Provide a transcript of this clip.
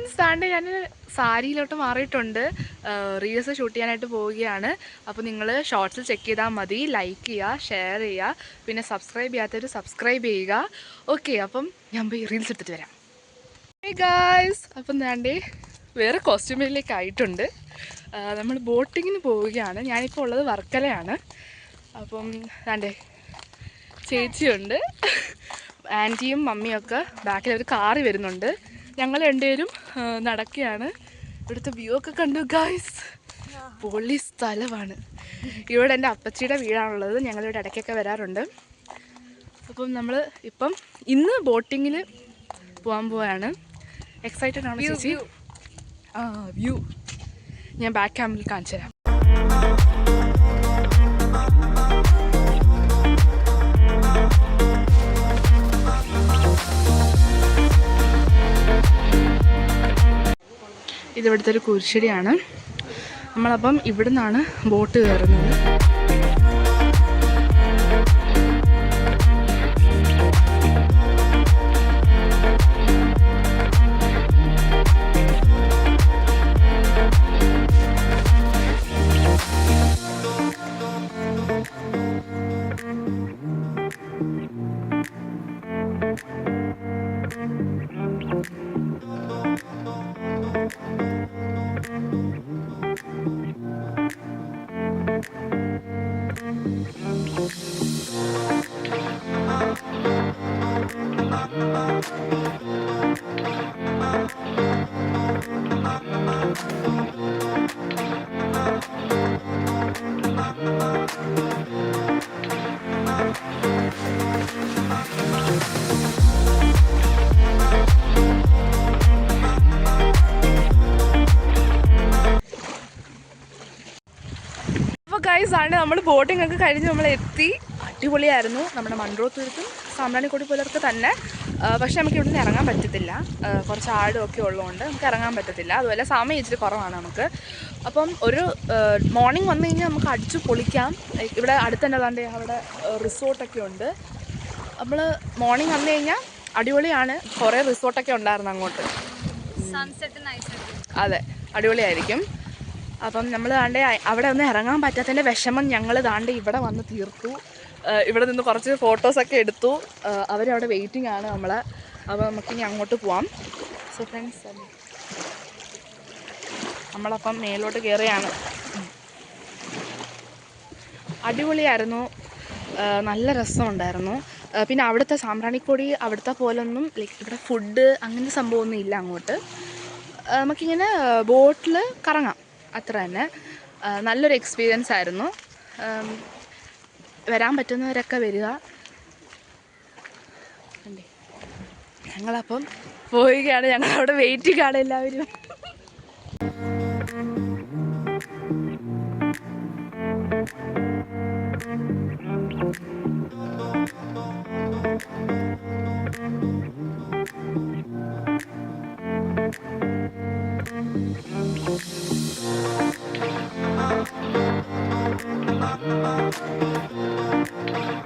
Friends താണ്ടെ ഞാൻ സാരിയിലോട്ട് മാറിയിട്ടുണ്ട്. Reels shoot ചെയ്യാനായിട്ട് പോവുകയാണ്. അപ്പോൾ നിങ്ങൾ ഷോർട്സിൽ ചെക്ക് ചെയ്താൽ മതി. ലൈക്ക് ചെയ്യുക, ഷെയർ ചെയ്യുക, പിന്നെ സബ്സ്ക്രൈബ് ചെയ്യാത്തവർ സബ്സ്ക്രൈബ് ചെയ്യുക. ഓക്കെ, അപ്പം ഞാൻ പോയി റീൽസ് എടുത്തിട്ട് വരാം. ഹേ ഗായ്സ്, അപ്പം താണ്ടെ വേറെ കോസ്റ്റ്യൂമിലേക്ക് ആയിട്ടുണ്ട്. നമ്മൾ ബോട്ടിങ്ങിന് പോവുകയാണ്. ഞാനിപ്പോൾ ഉള്ളത് വർക്കലയാണ്. അപ്പം താണ്ടെ ചേച്ചിയുണ്ട്, ആൻറ്റിയും മമ്മിയൊക്കെ ബാക്കിൽ ഒരു കാറ് വരുന്നുണ്ട്. ഞങ്ങൾ രണ്ടുപേരും നടക്കുകയാണ്. ഇവിടുത്തെ വ്യൂ ഒക്കെ കണ്ടു ഗായ്സ്, പൊളി സ്ഥലമാണ്. ഇവിടെ എൻ്റെ അപ്പച്ചിയുടെ വീടാണുള്ളത്. ഞങ്ങളിവിടെ ഇടയ്ക്കൊക്കെ വരാറുണ്ട്. അപ്പം നമ്മൾ ഇപ്പം ഇന്ന് ബോട്ടിങ്ങിൽ പോകാൻ പോവാണ്. എക്സൈറ്റഡ് ആണ് ചേച്ചി. വ്യൂ ഞാൻ ബാക്ക് ക്യാമറയിൽ കാണിച്ചു തരാം. ഇതിവിടുത്തെ ഒരു കുരിശടിയാണ്. നമ്മളപ്പം ഇവിടെ നിന്നാണ് ബോട്ട് കയറുന്നത്. ഗൈസ് ആണ് നമ്മൾ ബോട്ടിംഗ് ഒക്കെ കഴിഞ്ഞ് നമ്മൾ എത്തി. അടിപൊളിയായിരുന്നു. നമ്മുടെ മൺട്രോത്തുരുത്തും സാമ്പ്രാണിക്കൊടി പുലർക്ക് തന്നെ. പക്ഷേ നമുക്ക് ഇവിടെ നിന്ന് ഇറങ്ങാൻ പറ്റത്തില്ല. കുറച്ച് ആടും ഒക്കെ ഉള്ളതുകൊണ്ട് നമുക്ക് ഇറങ്ങാൻ പറ്റത്തില്ല. അതുപോലെ സമയം ഇച്ചിരി കുറവാണ് നമുക്ക്. അപ്പം ഒരു മോർണിംഗ് വന്നു കഴിഞ്ഞാൽ നമുക്ക് അടിച്ചു പൊളിക്കാം. ഇവിടെ അടുത്ത് തന്നെ അതാണ്ട് അവിടെ റിസോർട്ടൊക്കെ ഉണ്ട്. നമ്മൾ മോർണിംഗ് വന്നു കഴിഞ്ഞാൽ അടിപൊളിയാണ്. കുറേ റിസോർട്ടൊക്കെ ഉണ്ടായിരുന്നു അങ്ങോട്ട്. അതെ, അടിപൊളിയായിരിക്കും. അപ്പം നമ്മൾ താണ്ടെ അവിടെ ഒന്നും ഇറങ്ങാൻ പറ്റാത്തതിൻ്റെ വിഷമം ഞങ്ങൾ താണ്ടെ ഇവിടെ വന്ന് തീർത്തു. ഇവിടെ നിന്ന് കുറച്ച് ഫോട്ടോസൊക്കെ എടുത്തു. അവരവിടെ വെയിറ്റിംഗ് ആണ് നമ്മളെ. അപ്പോൾ നമുക്കിനി അങ്ങോട്ട് പോവാം. സോ ഫ്രണ്ട്സ്, നമ്മളപ്പം മേലോട്ട് കയറുകയാണ്. അടിപൊളിയായിരുന്നു, നല്ല രസമുണ്ടായിരുന്നു. പിന്നെ അവിടുത്തെ സാമ്പ്രാണിക്കൊടി അവിടുത്തെ പോലൊന്നും ലൈക്ക് ഇവിടെ ഫുഡ് അങ്ങനത്തെ സംഭവമൊന്നും ഇല്ല അങ്ങോട്ട്. നമുക്കിങ്ങനെ ബോട്ടിൽ കറങ്ങാം, അത്ര തന്നെ. നല്ലൊരു എക്സ്പീരിയൻസ് ആയിരുന്നു. വരാൻ പറ്റുന്നവരൊക്കെ വരിക. ഞങ്ങളപ്പം പോവുകയാണ്. ഞങ്ങളവിടെ വെയിറ്റിംഗ് ആണ് എല്ലാവരും.